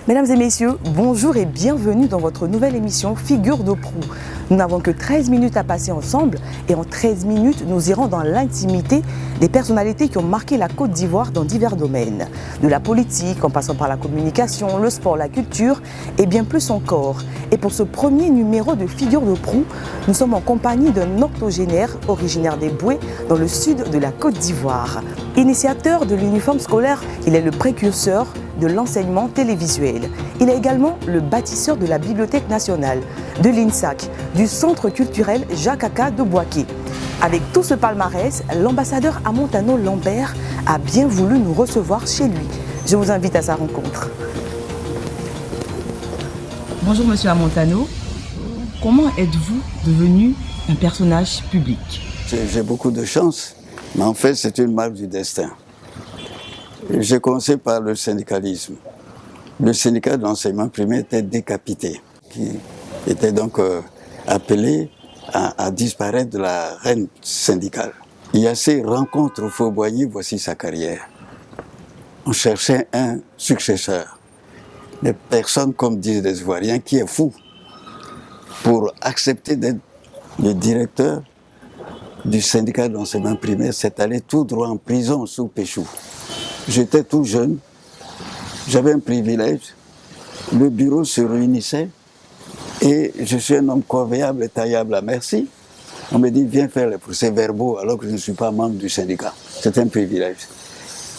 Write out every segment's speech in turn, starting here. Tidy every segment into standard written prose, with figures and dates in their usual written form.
Mesdames et messieurs, bonjour et bienvenue dans votre nouvelle émission Figure de proue. Nous n'avons que 13 minutes à passer ensemble et en 13 minutes, nous irons dans l'intimité des personnalités qui ont marqué la Côte d'Ivoire dans divers domaines. De la politique, en passant par la communication, le sport, la culture et bien plus encore. Et pour ce premier numéro de Figure de proue, nous sommes en compagnie d'un octogénaire originaire des Boués dans le sud de la Côte d'Ivoire. Initiateur de l'uniforme scolaire, il est le précurseur de l'enseignement télévisuel. Il est également le bâtisseur de la Bibliothèque nationale, de l'INSAC, du Centre culturel Jacques Aka de Boaké. Avec tout ce palmarès, l'ambassadeur Amontano Lambert a bien voulu nous recevoir chez lui. Je vous invite à sa rencontre. Bonjour Monsieur Amontano, comment êtes-vous devenu un personnage public? J'ai beaucoup de chance, mais en fait c'est une marque du destin. J'ai commencé par le syndicalisme. Le syndicat de l'enseignement primaire était décapité, qui était donc appelé à disparaître de la reine syndicale. Il y a ces rencontres au Fauboyer, voici sa carrière. On cherchait un successeur. Des personnes, comme disent les Ivoiriens, qui est fou pour accepter d'être le directeur du syndicat de l'enseignement primaire, c'est aller tout droit en prison sous Péchou. J'étais tout jeune, j'avais un privilège, le bureau se réunissait et je suis un homme corvéable et taillable à merci. On me dit viens faire les procès-verbaux alors que je ne suis pas membre du syndicat. C'est un privilège.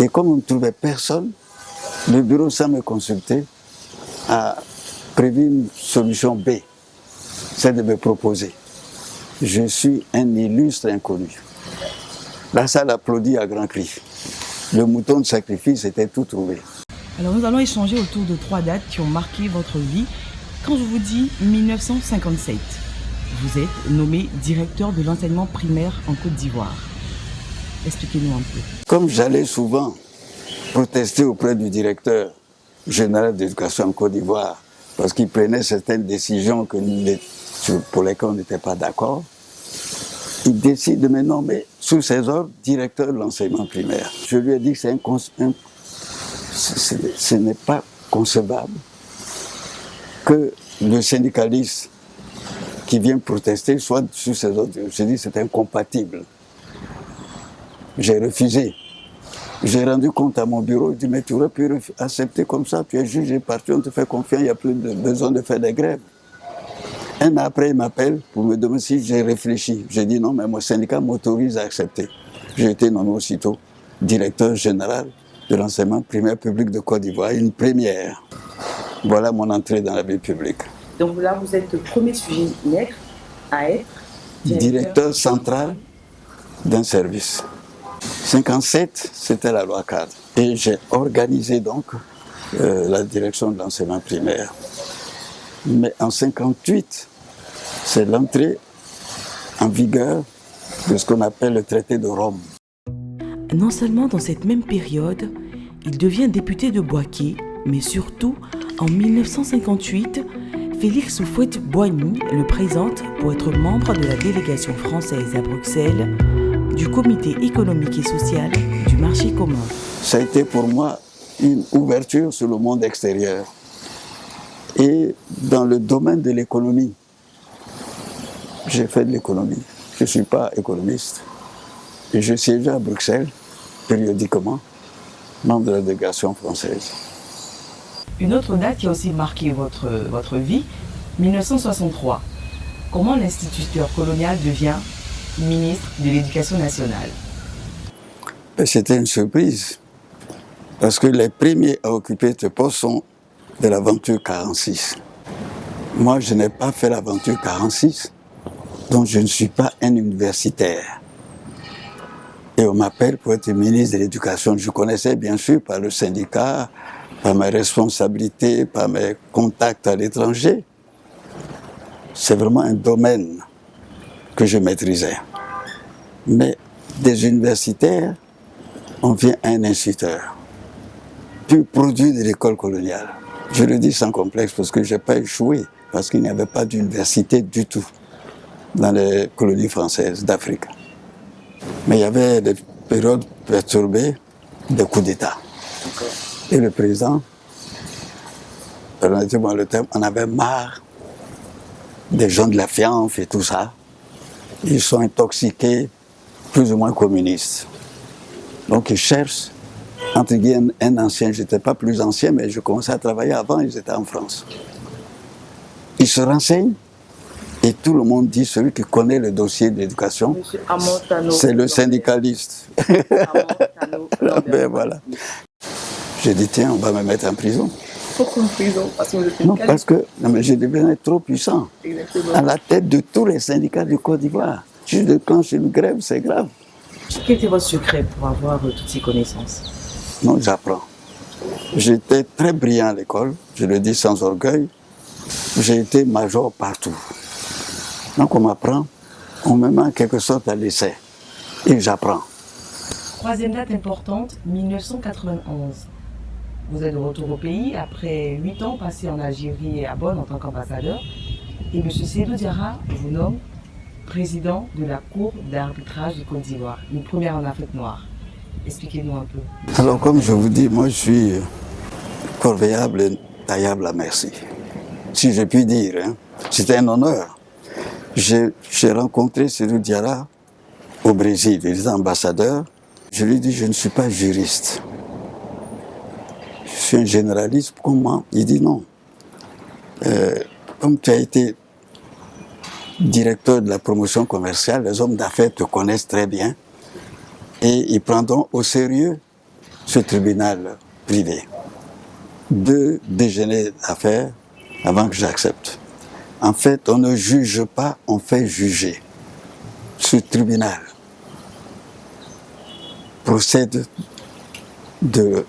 Et comme on ne trouvait personne, le bureau sans me consulter a prévu une solution B, c'est de me proposer. Je suis un illustre inconnu. La salle applaudit à grands cris. Le mouton de sacrifice était tout trouvé. Alors nous allons échanger autour de 3 dates qui ont marqué votre vie. Quand je vous dis 1957, vous êtes nommé directeur de l'enseignement primaire en Côte d'Ivoire. Expliquez-nous un peu. Comme j'allais souvent protester auprès du directeur général d'éducation en Côte d'Ivoire, parce qu'il prenait certaines décisions pour lesquelles on n'était pas d'accord, il décide de me nommer sous ses ordres directeur de l'enseignement primaire. Je lui ai dit que ce n'est pas concevable que le syndicaliste qui vient protester soit sous ses ordres. Je lui ai dit que c'est incompatible. J'ai refusé. J'ai rendu compte à mon bureau, il dit mais tu aurais pu accepter comme ça, tu es jugé parti, on te fait confiance, il n'y a plus besoin de faire des grèves. Un an après, il m'appelle pour me demander si j'ai réfléchi. J'ai dit non, mais mon syndicat m'autorise à accepter. J'ai été nommé aussitôt directeur général de l'enseignement primaire public de Côte d'Ivoire, une première. Voilà mon entrée dans la vie publique. Donc là, vous êtes le premier sujet nègre à être directeur central d'un service. 57, c'était la loi cadre. Et j'ai organisé donc la direction de l'enseignement primaire. Mais en 58, c'est l'entrée en vigueur de ce qu'on appelle le traité de Rome. Non seulement dans cette même période, il devient député de Boaké, mais surtout en 1958, Félix Houphouët-Boigny le présente pour être membre de la délégation française à Bruxelles du comité économique et social du marché commun. Ça a été pour moi une ouverture sur le monde extérieur. Et dans le domaine de l'économie, j'ai fait de l'économie. Je ne suis pas économiste. Et je siégeais à Bruxelles, périodiquement, membre de la délégation française. Une autre date qui a aussi marqué votre vie, 1963. Comment l'instituteur colonial devient ministre de l'Éducation nationale? C'était une surprise, parce que les premiers à occuper ce poste sont de l'aventure 46. Moi, je n'ai pas fait l'aventure 46, donc je ne suis pas un universitaire. Et on m'appelle pour être ministre de l'Éducation. Je connaissais bien sûr par le syndicat, par mes responsabilités, par mes contacts à l'étranger. C'est vraiment un domaine que je maîtrisais. Mais des universitaires, on vient à un instituteur, pur produit de l'école coloniale. Je le dis sans complexe parce que je n'ai pas échoué, parce qu'il n'y avait pas d'université du tout dans les colonies françaises d'Afrique. Mais il y avait des périodes perturbées, des coups d'État. Et le président permettez-moi le terme, on avait marre des gens de la FIANF et tout ça. Ils sont intoxiqués, plus ou moins communistes. Donc ils cherchent, entre guillemets, un ancien. Je n'étais pas plus ancien, mais je commençais à travailler avant, ils étaient en France. Ils se renseignent et tout le monde dit, celui qui connaît le dossier de l'éducation, c'est le syndicaliste. Ben voilà. J'ai dit, tiens, on va me mettre en prison. Pourquoi en prison? Parce que vous êtes Non, parce que je devenais trop puissant. Exactement. À la tête de tous les syndicats du Côte d'Ivoire. Juste de quand je une grève, c'est grave. Quel était votre secret pour avoir toutes ces connaissances? Non, j'apprends. J'étais très brillant à l'école, je le dis sans orgueil. J'ai été major partout. Donc on m'apprend, on me met en quelque sorte à l'essai. Et j'apprends. Troisième date importante, 1991. Vous êtes de retour au pays après 8 ans passés en Algérie et à Bonn en tant qu'ambassadeur. Et M. Seydou Diarra vous nomme président de la Cour d'arbitrage de Côte d'Ivoire, une première en Afrique noire. Expliquez-nous un peu. Alors comme je vous dis, moi je suis corvéable et taillable à merci. Si je puis dire, hein. C'était un honneur. J'ai rencontré Seydou Diarra au Brésil, il était ambassadeur. Je lui ai dit, je ne suis pas juriste. Je suis un généraliste, comment? Il dit non. Comme tu as été directeur de la promotion commerciale, les hommes d'affaires te connaissent très bien et ils prendront au sérieux ce tribunal privé. 2 déjeuners d'affaires avant que j'accepte. En fait, on ne juge pas, on fait juger. Ce tribunal procède de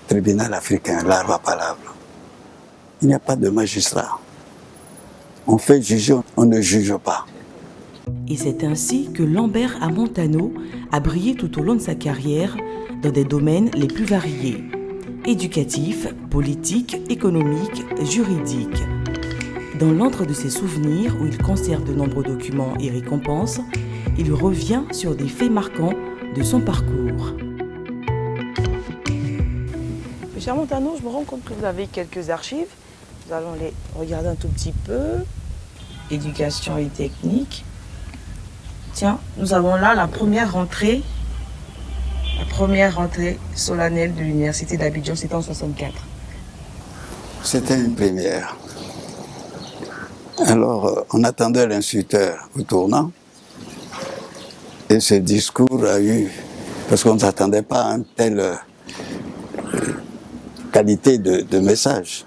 tribunal africain, l'arbre à palabre. Il n'y a pas de magistrat. On fait juger, on ne juge pas. Et c'est ainsi que Lambert Amontano a brillé tout au long de sa carrière dans des domaines les plus variés. Éducatif, politique, économique, juridique. Dans l'antre de ses souvenirs, où il conserve de nombreux documents et récompenses, il revient sur des faits marquants de son parcours. Monsieur Amontano, je me rends compte que vous avez quelques archives. Nous allons les regarder un tout petit peu. Éducation et technique. Tiens, nous avons là la première rentrée solennelle de l'université d'Abidjan, c'était en 64. C'était une première. Alors, on attendait l'instructeur au tournant. Et ce discours a eu, parce qu'on ne s'attendait pas à une telle qualité de message.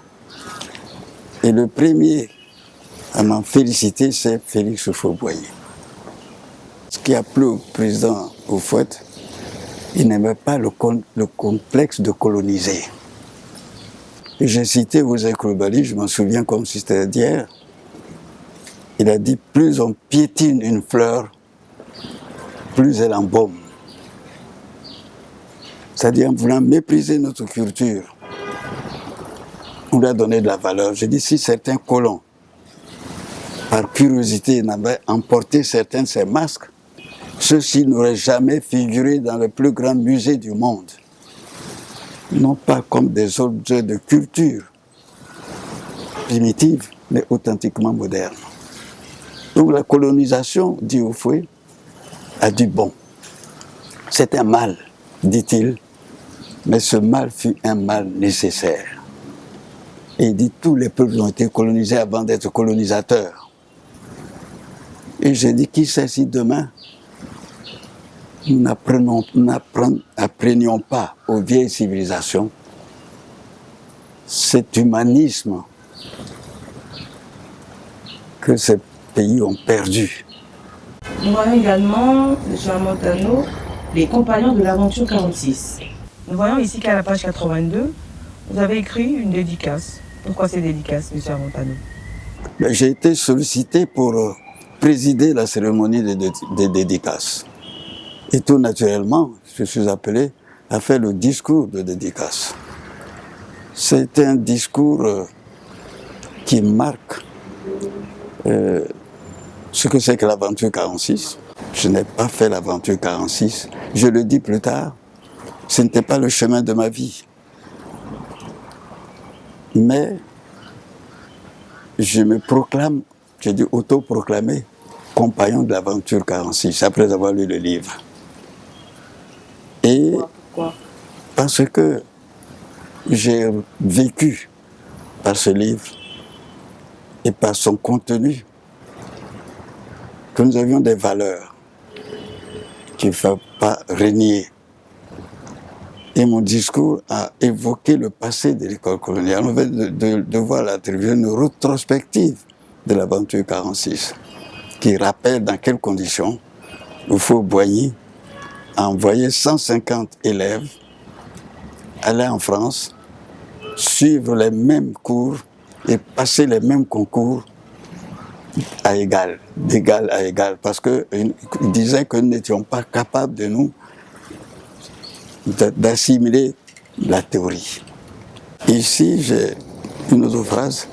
Et le premier à m'en féliciter, c'est Félix Houphouët-Boigny. Ce qui a plu au président Houphouët, il n'aimait pas le complexe de coloniser. Et j'ai cité Ouzé Coulibaly, je m'en souviens comme si c'était d'hier. Il a dit, plus on piétine une fleur, plus elle embaume. C'est-à-dire, en voulant mépriser notre culture, on lui a donné de la valeur. J'ai dit, si certains colons, par curiosité, n'avaient emporté certains de ces masques, ceux-ci n'auraient jamais figuré dans le plus grand musée du monde. Non pas comme des objets de culture primitive, mais authentiquement moderne. Donc la colonisation, dit Houphouët, a dit bon, c'est un mal, dit-il, mais ce mal fut un mal nécessaire. Et il dit tous les peuples ont été colonisés avant d'être colonisateurs. Et j'ai dit qui sait si demain nous n'apprenions pas aux vieilles civilisations cet humanisme que ces pays ont perdu. Nous voyons également, M. Amontano, les compagnons de l'aventure 46. Nous voyons ici qu'à la page 82, vous avez écrit une dédicace. Pourquoi ces dédicaces, M. Amontano? J'ai été sollicité pour présider la cérémonie des dédicaces. Et tout naturellement, je suis appelé à faire le discours de dédicace. C'est un discours qui marque ce que c'est que l'aventure 46. Je n'ai pas fait l'aventure 46. Je le dis plus tard, ce n'était pas le chemin de ma vie. Mais je me proclame, je dis autoproclamé, compagnon de l'aventure 46, après avoir lu le livre. Et Pourquoi? parce que j'ai vécu par ce livre et par son contenu que nous avions des valeurs qu'il ne faut pas renier. Et mon discours a évoqué le passé de l'école coloniale. On va devoir l'attribuer une rétrospective de l'aventure 46 qui rappelle dans quelles conditions Houphouët-Boigny a envoyé 150 élèves aller en France, suivre les mêmes cours et passer les mêmes concours à égal, d'égal à égal, parce qu'ils disaient que nous n'étions pas capables de nous d'assimiler la théorie. Ici, j'ai une autre phrase,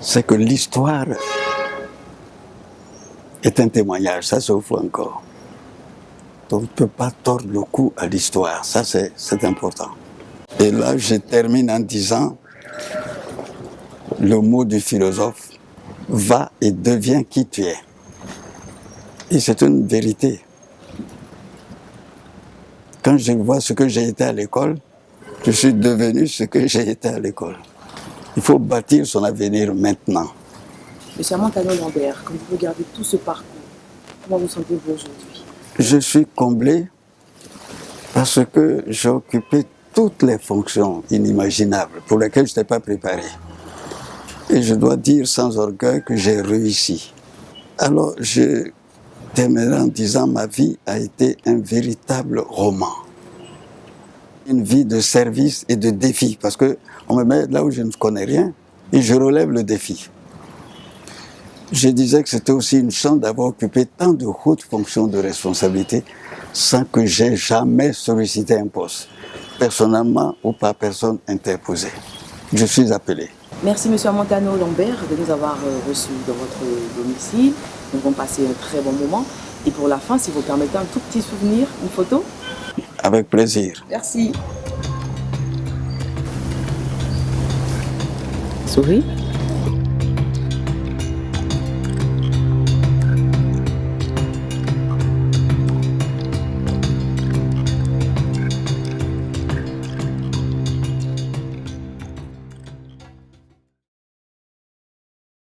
c'est que l'histoire est un témoignage, ça se fout encore. Donc, on ne peut pas tordre le cou à l'histoire, ça c'est important. Et là, je termine en disant le mot du philosophe, va et deviens qui tu es. Et c'est une vérité. Quand je vois ce que j'ai été à l'école, je suis devenu ce que j'ai été à l'école. Il faut bâtir son avenir maintenant. Monsieur Montano Lambert, quand vous regardez tout ce parcours, comment vous sentez-vous aujourd'hui? Je suis comblé parce que j'ai occupé toutes les fonctions inimaginables pour lesquelles je n'étais pas préparé. Et je dois dire sans orgueil que j'ai réussi. Alors, je terminerai en disant que ma vie a été un véritable roman. Une vie de service et de défi, parce qu'on me met là où je ne connais rien et je relève le défi. Je disais que c'était aussi une chance d'avoir occupé tant de hautes fonctions de responsabilité sans que j'aie jamais sollicité un poste, personnellement ou par personne interposée. Je suis appelé. Merci Monsieur Montano Lambert de nous avoir reçus dans votre domicile. Nous avons passé un très bon moment. Et pour la fin, si vous permettez un tout petit souvenir, une photo. Avec plaisir. Merci. Souris.